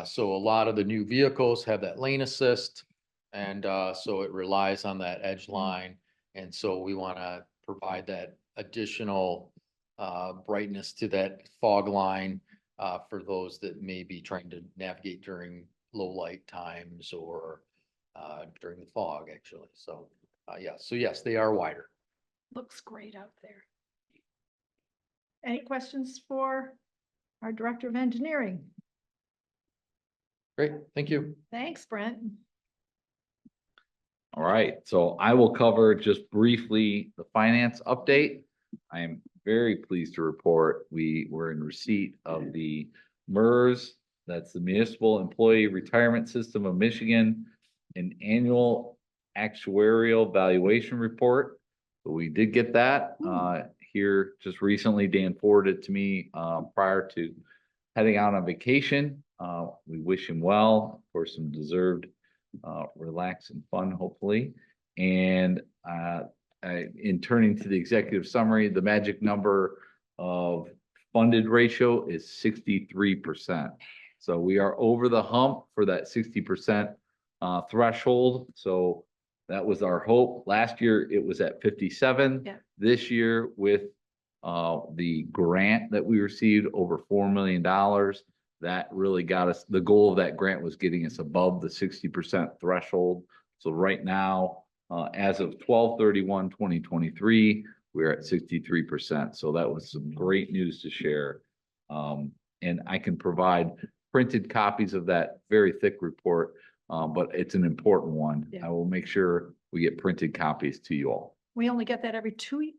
So a lot of the new vehicles have that lane assist, and so it relies on that edge line. And so we want to provide that additional brightness to that fog line for those that may be trying to navigate during low light times or during the fog, actually. So yeah, so yes, they are wider. Looks great out there. Any questions for our Director of Engineering? Great, thank you. Thanks, Brent. All right, so I will cover just briefly the finance update. I am very pleased to report we were in receipt of the MERS, that's the Municipal Employee Retirement System of Michigan, an annual actuarial valuation report. So we did get that here just recently. Dan forwarded it to me prior to heading out on vacation. We wish him well for some deserved relax and fun, hopefully. And in turning to the executive summary, the magic number of funded ratio is 63%. So we are over the hump for that 60% threshold. So that was our hope. Last year, it was at 57. Yeah. This year with the grant that we received, over $4 million, that really got us, the goal of that grant was getting us above the 60% threshold. So right now, as of 12/31/2023, we're at 63%. So that was some great news to share. And I can provide printed copies of that very thick report, but it's an important one. Yeah. I will make sure we get printed copies to you all. We only get that every 2 years?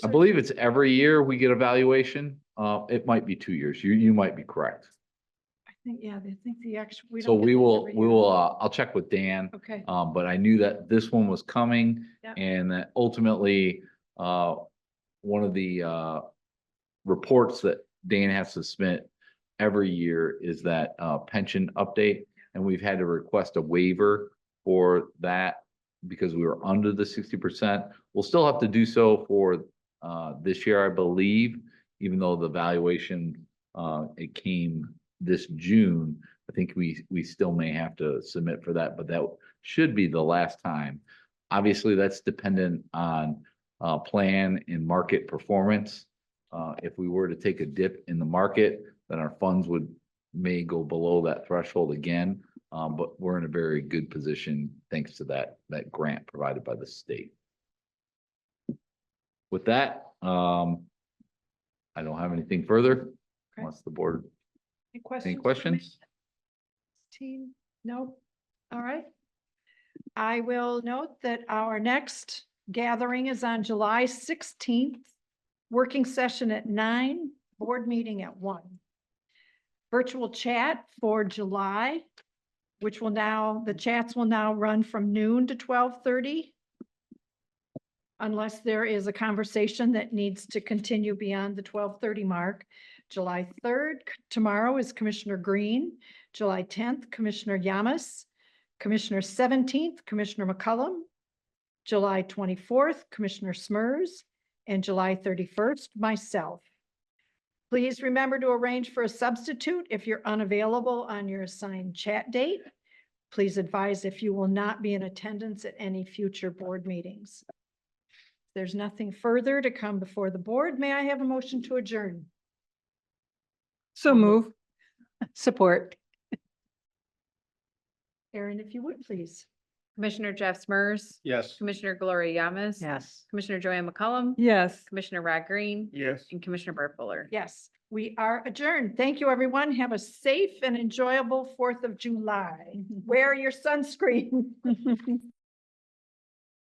I or- believe it's every year we get evaluation. It might be 2 years. You might be correct. I think, yeah, they think the actual. So we will, I'll check with Dan. Okay. But I knew that this one was coming Yeah. and that ultimately, one of the, reports that Dan has to submit every year is that, pension update. And we've had to request a waiver for that because we were under the 60%. We'll still have to do so for, this year, I believe, even though the valuation, it came this June. I think we still may have to submit for that, but that should be the last time. Obviously, that's dependent on plan and market performance. If we were to take a dip in the market, then our funds may go below that threshold again. But we're in a very good position thanks to that grant provided by the state. With that, I don't have anything further unless the board. Any for me? questions? Team? No? All right. I will note that our next gathering is on July 16th, working session at 9, board meeting at 1. Virtual chat for July, which will now, the chats will now run from noon to 12:30. Unless there is a conversation that needs to continue beyond the 12:30 mark. July 3rd, tomorrow is Commissioner Green. July 10th, Commissioner Yamas. Commissioner 17th, Commissioner McCullum. July 24th, Commissioner Smers. And July 31st, myself. Please remember to arrange for a substitute if you're unavailable on your assigned chat date. Please advise if you will not be in attendance at any future board meetings. If there's nothing further to come before the board, may I have a motion to adjourn? So move. Support. Erin, if you would, please. Commissioner Jeff Smers, Yes. Commissioner Gloria Yamas. Yes. Commissioner Joanne McCullum. Yes. Commissioner Rod Green. Yes. And Commissioner Bart Fuller. Yes, we are adjourned. Thank you, everyone. Have a safe and enjoyable 4th of July. Wear your sunscreen.